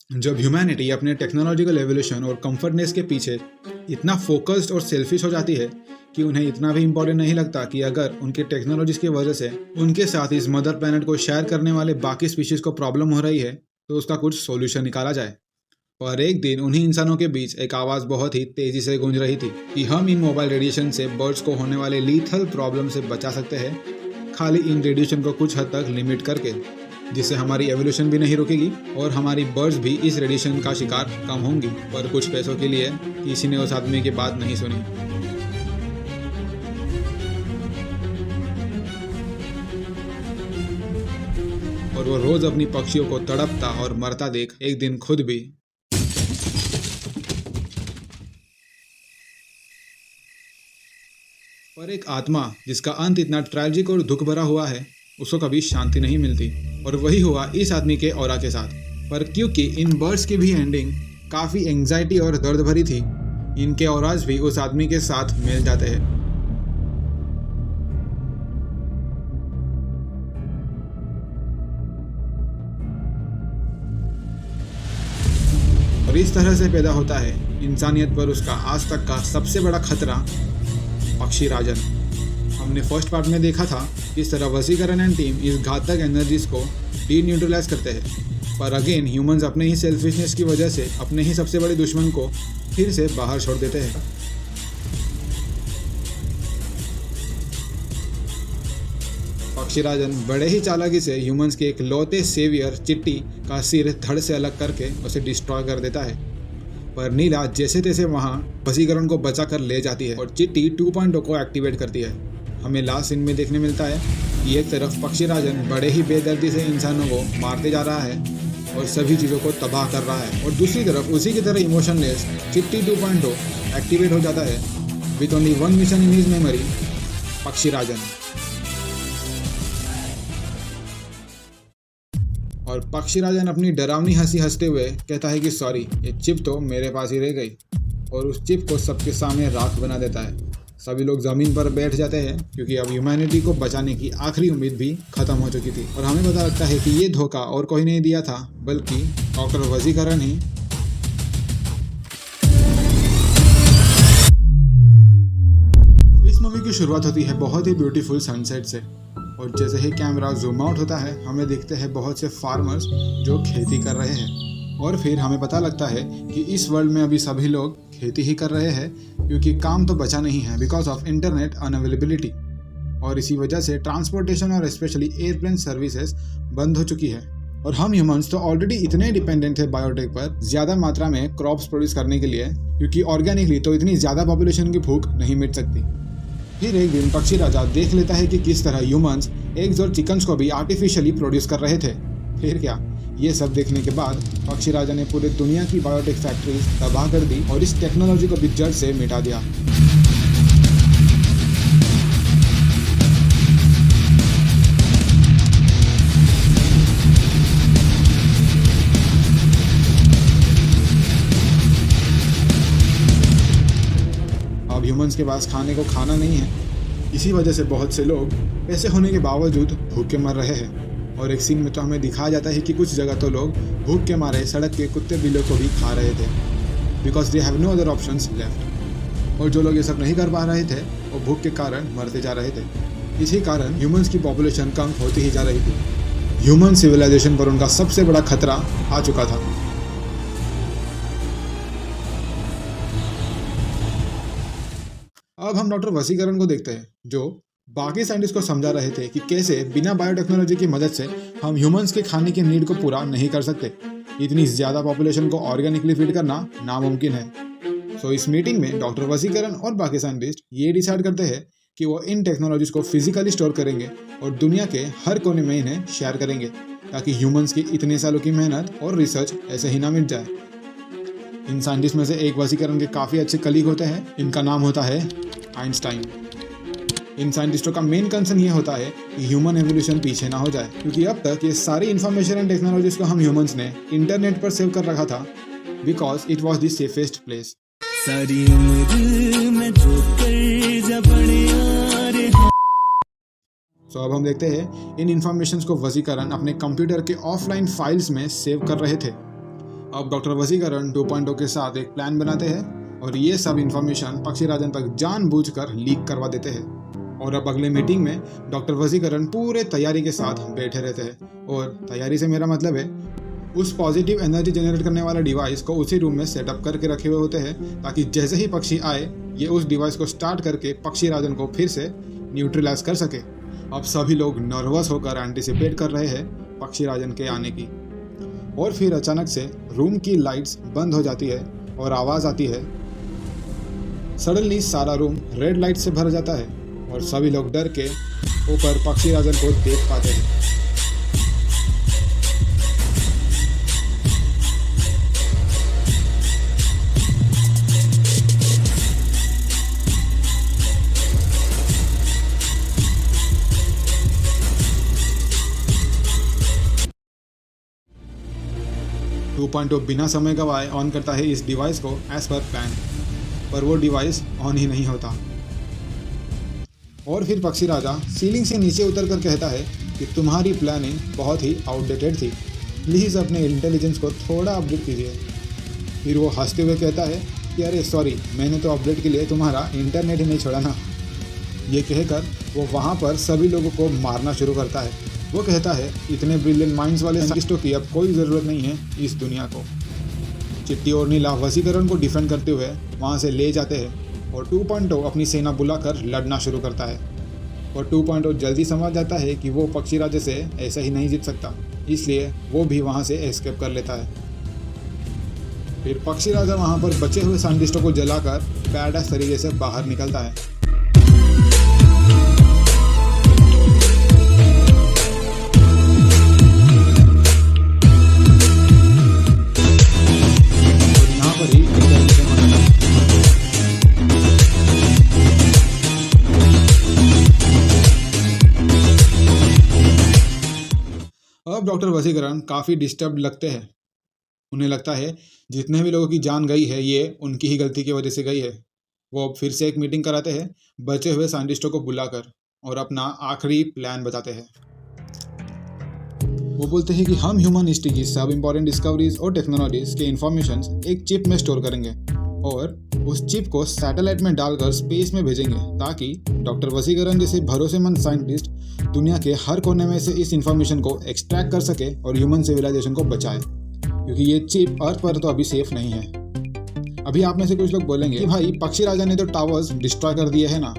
जब ह्यूमैनिटी अपने technological evolution और कंफर्टनेस के पीछे इतना फोकस्ड और सेल्फिश हो जाती है कि उन्हें इतना भी इम्पोर्टेंट नहीं लगता कि अगर उनके टेक्नोलॉजीज की वजह से उनके साथ इस मदर प्लैनेट को शेयर करने वाले बाकी स्पीशीज को प्रॉब्लम हो रही है तो उसका कुछ सॉल्यूशन निकाला जाए। और एक दिन उन्हीं इंसानों के बीच एक आवाज़ बहुत ही तेजी से गूंज रही थी कि हम इन मोबाइल रेडिएशन से बर्ड्स को होने वाले लीथल प्रॉब्लम से बचा सकते हैं, खाली इन रेडिएशन को कुछ हद तक लिमिट करके, जिससे हमारी एवोल्यूशन भी नहीं रुकेगी और हमारी बर्ड्स भी इस रेडिएशन का शिकार कम होंगी। पर कुछ पैसों के लिए किसी ने उस आदमी की बात नहीं सुनी। और वो रोज अपनी पक्षियों को तड़पता और मरता देख एक दिन खुद भी पर एक आत्मा जिसका अंत इतना ट्रेजिक और दुख भरा हुआ है उसको कभी शांति नहीं मिलती। और वही हुआ इस आदमी के ऑरा के साथ। पर क्योंकि इन बर्ड्स की भी एंडिंग काफ़ी एंग्जाइटी और दर्द भरी थी, इनके ऑराज भी उस आदमी के साथ मिल जाते हैं। और इस तरह से पैदा होता है इंसानियत पर उसका आज तक का सबसे बड़ा खतरा, पक्षी राजन। हमने फर्स्ट पार्ट में देखा था किस तरह वसीकरण एंड टीम इस घातक एनर्जीज को डी न्यूट्रलाइज करते हैं। पर अगेन ह्यूमंस अपने ही सेल्फिशनेस की वजह से अपने ही सबसे बड़े दुश्मन को फिर से बाहर छोड़ देते हैं। पक्षी राजन बड़े ही चालाकी से ह्यूमंस के एक लौते सेवियर चिट्टी का सिर धड़ से अलग करके उसे डिस्ट्रॉय कर देता है। पर नीला जैसे तैसे वहां वसीकरण को बचा कर ले जाती है और चिट्टी 2.0 को एक्टिवेट करती है। हमें लास्ट सीन में देखने मिलता है कि एक तरफ पक्षी राजन बड़े ही बेदर्दी से इंसानों को मारते जा रहा है और सभी चीज़ों को तबाह कर रहा है, और दूसरी तरफ उसी की तरह इमोशनलेस चिट्टी 2.0 एक्टिवेट हो जाता है with only one mission in his memory, पक्षी राजन। और पक्षी राजन अपनी डरावनी हंसी हंसते हुए कहता है कि सॉरी, ये चिप तो मेरे पास ही रह गई, और उस चिप को सबके सामने राख बना देता है। सभी लोग ज़मीन पर बैठ जाते हैं क्योंकि अब ह्यूमैनिटी को बचाने की आखिरी उम्मीद भी खत्म हो चुकी थी। और हमें पता लगता है कि ये धोखा और कोई नहीं दिया था बल्कि डॉक्टर वसीकरण ही। इस मूवी की शुरुआत होती है बहुत ही ब्यूटीफुल सनसेट से, और जैसे ही कैमरा जूम आउट होता है हमें दिखते हैं बहुत से फार्मर्स जो खेती कर रहे हैं। और फिर हमें पता लगता है कि इस वर्ल्ड में अभी सभी लोग खेती ही कर रहे हैं क्योंकि काम तो बचा नहीं है बिकॉज ऑफ इंटरनेट अनअवेलेबिलिटी। और इसी वजह से ट्रांसपोर्टेशन और स्पेशली एयरप्लेन सर्विसेज बंद हो चुकी है। और हम ह्यूमंस तो ऑलरेडी इतने डिपेंडेंट है बायोटेक पर ज़्यादा मात्रा में क्रॉप्स प्रोड्यूस करने के लिए, क्योंकि ऑर्गेनिकली तो इतनी ज़्यादा पॉपुलेशन की भूख नहीं मिट सकती। फिर एक दिन पक्षी राजा देख लेता है कि किस तरह ह्यूमंस एग्स और चिकन्स को भी आर्टिफिशियली प्रोड्यूस कर रहे थे। फिर क्या, ये सब देखने के बाद पक्षी राजा ने पूरी दुनिया की बायोटेक फैक्ट्रीज तबाह कर दी और इस टेक्नोलॉजी को भी जड़ से मिटा दिया। अब ह्यूमंस के पास खाने को खाना नहीं है, इसी वजह से बहुत से लोग पैसे होने के बावजूद भूखे मर रहे हैं। और एक सीन में तो हमें दिखाया जाता है कि कुछ जगह तो लोग भूख के मारे सड़क के कुत्ते बिल्लियों को भी खा रहे थे because they have no other options left. और जो लोग ये सब नहीं कर पा रहे थे वो भूख के कारण मरते जा रहे थे। इसी कारण ह्यूमंस की पॉपुलेशन कम होती ही जा रही थी। ह्यूमन सिविलाइजेशन पर उनका सबसे बड़ा खतरा आ चुका था। अब हम डॉक्टर वसीकरण को देखते हैं जो बाकी साइंटिस्ट को समझा रहे थे कि कैसे बिना बायोटेक्नोलॉजी की मदद से हम ह्यूमंस के खाने की नीड को पूरा नहीं कर सकते। इतनी ज़्यादा पॉपुलेशन को ऑर्गेनिकली फीड करना नामुमकिन है। सो इस मीटिंग में डॉक्टर वसीकरण और बाकी साइंटिस्ट ये डिसाइड करते हैं कि वो इन टेक्नोलॉजीज को फिजिकली स्टोर करेंगे और दुनिया के हर कोने में इन्हें शेयर करेंगे ताकि ह्यूमंस की इतने सालों की मेहनत और रिसर्च ऐसे ही ना मिट जाए। इन साइंटिस्ट में से एक वसीकरण के काफ़ी अच्छे कलीग होते हैं, इनका नाम होता है आइंस्टाइन। इन साइंटिस्टों का मेन कंसर्न ये होता है कि ह्यूमन एवोल्यूशन पीछे ना हो जाए, क्योंकि अब तक ये सारी इन्फॉर्मेशन एंड टेक्नोलॉजीज को हम ह्यूमंस ने इंटरनेट पर सेव कर रखा था because it was the safest place. सारी उम्र में जो अब हम देखते हैं इन इन्फॉर्मेशंस को वसीकरण अपने कंप्यूटर के ऑफलाइन फाइल्स में सेव कर रहे थे। अब डॉक्टर वसीकरण 2.0 के साथ एक प्लान बनाते हैं और ये सब इंफॉर्मेशन पक्षीराजन तक जानबूझकर लीक करवा देते हैं। और अब अगले मीटिंग में डॉक्टर वसीकरण पूरे तैयारी के साथ बैठे रहते हैं। और तैयारी से मेरा मतलब है उस पॉजिटिव एनर्जी जनरेट करने वाला डिवाइस को उसी रूम में सेटअप करके रखे हुए होते हैं, ताकि जैसे ही पक्षी आए ये उस डिवाइस को स्टार्ट करके पक्षीराजन को फिर से न्यूट्रलाइज कर सके। अब सभी लोग नर्वस होकर एंटिसिपेट कर रहे हैं पक्षीराजन के आने की। और फिर अचानक से रूम की लाइट्स बंद हो जाती है और आवाज़ आती है। सडनली सारा रूम रेड लाइट से भर जाता है और सभी लोग डर के ऊपर पक्षीराजन को देख पाते हैं। 2.0 बिना समय गवाए ऑन करता है इस डिवाइस को एज पर प्लान, पर वो डिवाइस ऑन ही नहीं होता। और फिर पक्षी राजा सीलिंग से नीचे उतर कर कहता है कि तुम्हारी प्लानिंग बहुत ही आउटडेटेड थी, प्लीज़ अपने इंटेलिजेंस को थोड़ा अपडेट कीजिए। फिर वो हंसते हुए कहता है कि अरे सॉरी, मैंने तो अपडेट के लिए तुम्हारा इंटरनेट ही नहीं छोड़ा ना। ये कहकर वो वहाँ पर सभी लोगों को मारना शुरू करता है। वो कहता है इतने ब्रिलियंट माइंड्स वाले साइंटिस्टों की अब कोई ज़रूरत नहीं है इस दुनिया को। चिट्टी और नीला वसीकरण को डिफेंड करते हुए वहाँ से ले जाते हैं और 2.0 अपनी सेना बुलाकर लड़ना शुरू करता है। और 2.0 जल्दी समझ जाता है कि वो पक्षी राजा से ऐसा ही नहीं जीत सकता, इसलिए वो भी वहाँ से एस्केप कर लेता है। फिर पक्षी राजा वहाँ पर बचे हुए साइंटिस्टों को जलाकर बैडएस तरीके से बाहर निकलता है। अब डॉक्टर वसीकरण काफ़ी डिस्टर्ब लगते हैं। उन्हें लगता है जितने भी लोगों की जान गई है ये उनकी ही गलती की वजह से गई है। वो अब फिर से एक मीटिंग कराते हैं बचे हुए साइंटिस्टों को बुलाकर और अपना आखिरी प्लान बताते हैं। वो बोलते हैं कि हम ह्यूमन हिस्ट्री की सब इम्पोर्टेंट डिस्कवरीज और टेक्नोलॉजीज के इंफॉर्मेशन एक चिप में स्टोर करेंगे और उस चिप को सैटेलाइट में डालकर स्पेस में भेजेंगे, ताकि डॉक्टर वसीकरण जैसे भरोसेमंद साइंटिस्ट दुनिया के हर कोने में से इस इंफॉर्मेशन को एक्सट्रैक्ट कर सके और ह्यूमन सिविलाइजेशन को बचाए, क्योंकि ये चिप अर्थ पर तो अभी सेफ नहीं है। अभी आप में से कुछ लोग बोलेंगे कि भाई पक्षी राजा ने तो टावर्स डिस्ट्रॉय कर दिए है ना।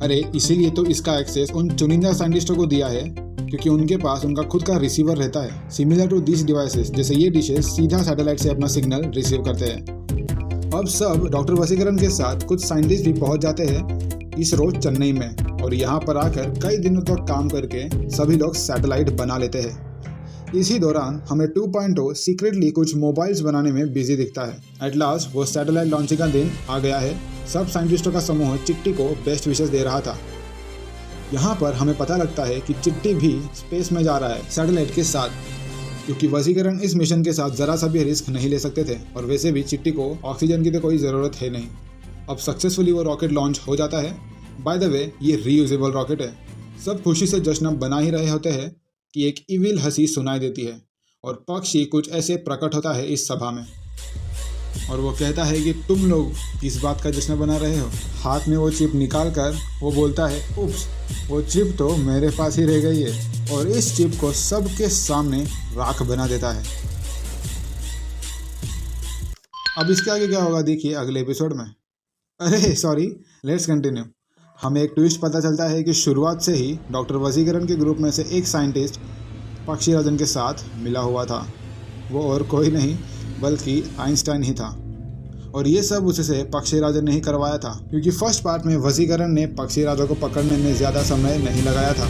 अरे इसीलिए तो इसका एक्सेस उन चुनिंदा साइंटिस्टों को दिया है, क्योंकि उनके पास उनका खुद का रिसीवर रहता है, सिमिलर टू दिस डिवाइसेस, जैसे ये डिशेस सीधा सैटेलाइट से अपना सिग्नल रिसीव करते हैं। अब सब डॉक्टर वसीकरण के साथ कुछ साइंटिस्ट भी पहुंच जाते हैं इस रोज चेन्नई में, और यहाँ पर आकर कई दिनों तक काम करके सभी लोग सैटेलाइट बना लेते हैं। इसी दौरान हमें 2.0 सीक्रेटली कुछ मोबाइल्स बनाने में बिजी दिखता है। एट लास्ट वो सैटेलाइट लॉन्चिंग का दिन आ गया है। सब साइंटिस्टों का समूह चिट्टी को बेस्ट विशेस दे रहा था। यहाँ पर हमें पता लगता है कि चिट्टी भी स्पेस में जा रहा है सैटेलाइट के साथ, क्योंकि वसीकरण इस मिशन के साथ ज़रा सा भी रिस्क नहीं ले सकते थे, और वैसे भी चिट्टी को ऑक्सीजन की तो कोई ज़रूरत है नहीं। अब सक्सेसफुली वो रॉकेट लॉन्च हो जाता है। बाय द वे ये रीयूजेबल रॉकेट है। सब खुशी से जश्न बना ही रहे होते हैं कि एक इविल हंसी सुनाई देती है और पक्षी कुछ ऐसे प्रकट होता है इस सभा में, और वो कहता है कि तुम लोग किस बात का जश्न बना रहे हो। हाथ में वो चिप निकाल कर वो बोलता है उप्स, वो चिप तो मेरे पास ही रह गई है, और इस चिप को सबके सामने राख बना देता है। अब इसके आगे क्या होगा देखिए अगले एपिसोड में। अरे सॉरी, लेट्स कंटिन्यू। हमें एक ट्विस्ट पता चलता है कि शुरुआत से ही डॉक्टर वसीकरण के ग्रुप में से एक साइंटिस्ट पक्षी राजन के साथ मिला हुआ था। वो और कोई नहीं बल्कि आइंस्टाइन ही था, और ये सब उससे पक्षी राजन ने ही करवाया था, क्योंकि फर्स्ट पार्ट में वसीकरण ने पक्षी राजा को पकड़ने में ज़्यादा समय नहीं लगाया था।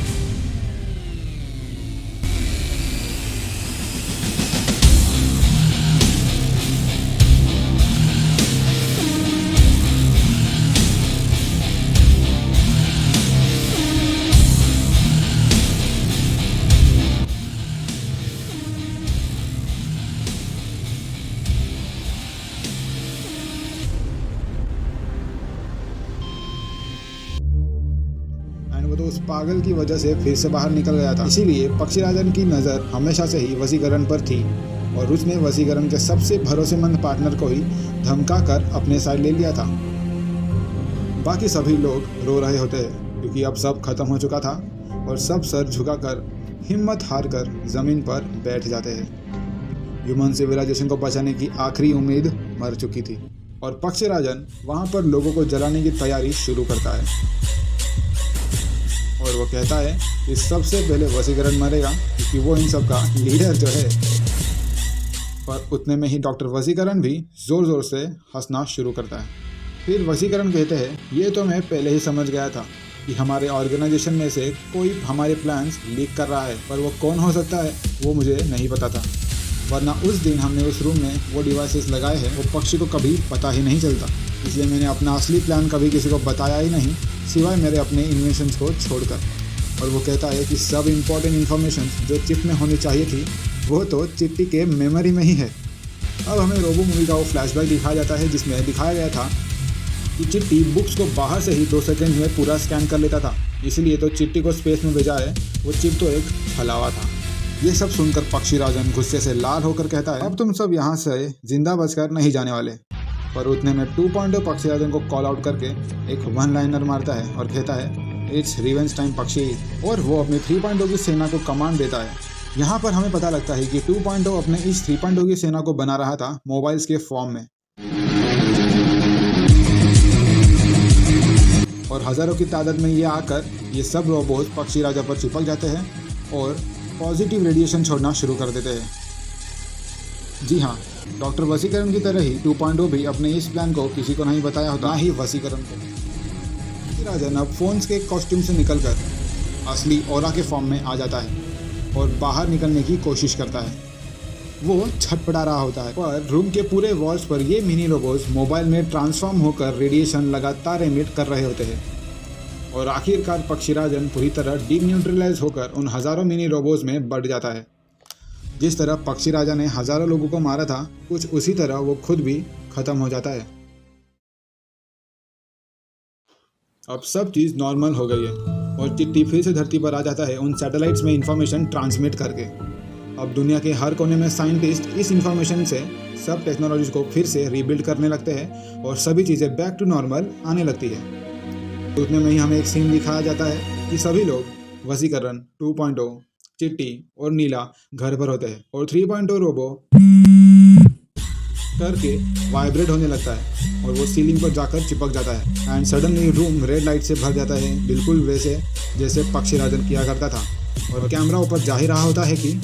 वो तो उस पागल की वजह से फिर से बाहर निकल गया था, इसीलिए पक्षी राजन की नज़र हमेशा से ही वसीकरण पर थी। और उसने वसीकरण के सबसे भरोसेमंद पार्टनर को ही धमका कर अपने साइड ले लिया था। बाकी सभी लोग रो रहे होते हैं क्योंकि अब सब खत्म हो चुका था और सब सर झुकाकर हिम्मत हार कर जमीन पर बैठ जाते हैं। ह्यूमन सिविलाइजेशन को बचाने की आखिरी उम्मीद मर चुकी थी और पक्षीराजन वहां पर लोगों को जलाने की तैयारी शुरू करता है और वो कहता है कि सबसे पहले वसीकरण मरेगा क्योंकि वो इन सब का लीडर जो है। पर उतने में ही डॉक्टर वसीकरण भी जोर जोर से हंसना शुरू करता है। फिर वसीकरण कहते हैं, ये तो मैं पहले ही समझ गया था कि हमारे ऑर्गेनाइजेशन में से कोई हमारे प्लान्स लीक कर रहा है, पर वो कौन हो सकता है वो मुझे नहीं पता था, वरना उस दिन हमने उस रूम में वो डिवाइसेस लगाए हैं वो पक्षी को कभी पता ही नहीं चलता। इसलिए मैंने अपना असली प्लान कभी किसी को बताया ही नहीं, सिवाय मेरे अपने इन्वेंशंस को छोड़कर। और वो कहता है कि सब इम्पोर्टेंट इन्फॉर्मेशन जो चिप में होनी चाहिए थी वो तो चिट्टी के मेमोरी में ही है। अब हमें रोबो मूवी का वो फ्लैशबैक दिखाया जाता है जिसमें दिखाया गया था कि चिट्टी बुक्स को बाहर से ही 2 सेकंड में पूरा स्कैन कर लेता था, इसलिए तो चिट्टी को स्पेस में भेजा है, वो चिप तो एक हलावा था। ये सब सुनकर पक्षीराजन गुस्से से लाल होकर कहता है, अब तुम सब यहाँ से जिंदा बचकर नहीं जाने वाले। पर उतने में 2.0 पक्षीराजन को कॉल आउट करके एक 1 लाइनर मारता है और कहता है, इट्स रिवेंज टाइम पक्षी, और वो अपने 3.0 की सेना को कमांड देता है। यहाँ पर हमें पता लगता है कि 2.0 अपने इस 3.0 की सेना को बना रहा था मोबाइल्स के फॉर्म में, और हजारों की तादाद में ये आकर ये सब रोबोट पक्षी राजा पर चिपक जाते हैं और पॉजिटिव रेडिएशन छोड़ना शुरू कर देते हैं। जी हाँ, डॉक्टर वसीकरण की तरह ही 2.0 भी अपने इस प्लान को किसी को नहीं बताया होता, ना ही वसीकरण को। राजन अब फोन्स के कॉस्ट्यूम से निकलकर असली ऑरा के फॉर्म में आ जाता है और बाहर निकलने की कोशिश करता है। वो छटपटा रहा होता है, पर रूम के पूरे वॉल्स पर ये मिनी रोबोट्स मोबाइल में ट्रांसफॉर्म होकर रेडिएशन लगातार एमिट कर रहे होते हैं और आखिरकार पक्षीराजन पूरी तरह डीन्यूट्रलाइज होकर उन हजारों मिनी रोबोट्स में बढ़ जाता है। जिस तरह पक्षीराजा ने हजारों लोगों को मारा था, कुछ उसी तरह वो खुद भी खत्म हो जाता है। अब सब चीज़ नॉर्मल हो गई है और चिट्टी फिर से धरती पर आ जाता है उन सैटेलाइट्स में इंफॉर्मेशन ट्रांसमिट करके। अब दुनिया के हर कोने में साइंटिस्ट इस इंफॉर्मेशन से सब टेक्नोलॉजीज को फिर से रीबिल्ड करने लगते हैं और सभी चीज़ें बैक टू नॉर्मल आने लगती है। उतने में ही हमें एक सीन दिखाया जाता है कि सभी लोग वसीकरण, 2.0, चिट्टी और नीला घर पर होते हैं और 3.0 रोबो करके वाइब्रेट होने लगता है और वो सीलिंग पर जाकर चिपक जाता है and suddenly room red light से भर जाता है, बिल्कुल वैसे जैसे पक्षीराजन किया करता था। और कैमरा ऊपर जा ही रहा होता है कि